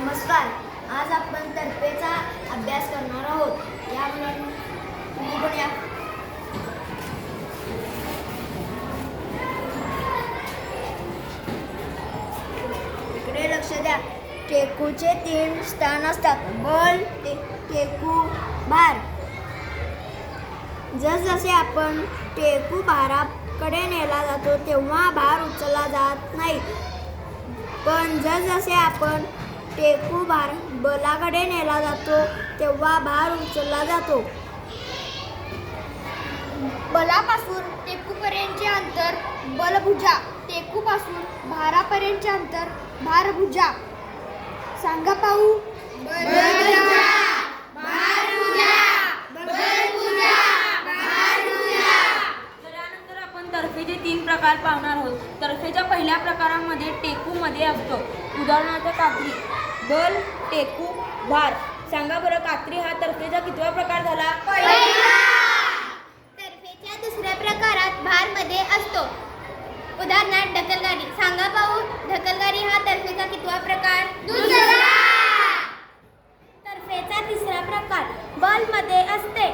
नमस्कार. आज आपण तर्फेचा अभ्यास करणार आहोत. या मुलांनी तुम्ही पण या. इकडे लक्ष द्या. टेकूचे 3 स्थान असतात: बल, टेकू, भार. जसजसे आपण टेकू भाराकडे नेला जातो तेव्हा भार उचलला जात नाही, पण जसजसे आपण टेकू भार बलाकडे नेला जातो तेव्हा भार उचलला जातो. बलापासून टेकूपर्यंतचे अंतर बलभुजा, टेकूपासून भारापर्यंतचे अंतर भारभुजा. सांगा पाहू. त्यानंतर आपण तर्फेचे 3 प्रकार पाहणार आहोत. तर्फेच्या पहिल्या प्रकारामध्ये टेकू मध्ये असतो. उदाहरणार्थ कात्री. बल, टेकू, भार. सांगा बरं, कात्री हा तर्फेचा कितवा प्रकार झाला? तर्फेच्या दुसऱ्या प्रकारात भार मध्ये असतो. उदाहरणार्थ ढकलगाडी. सांगा पाहू. ढकलगाडी हा तर्फेचा कितवा प्रकार? दुसरा. तर्फेचा तिसरा प्रकार बल मध्ये असते.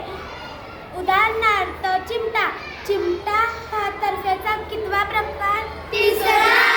उदाहरणार्थ चिमटा. चिमटा हा तर्फेचा कितवा प्रकार? तिसरा.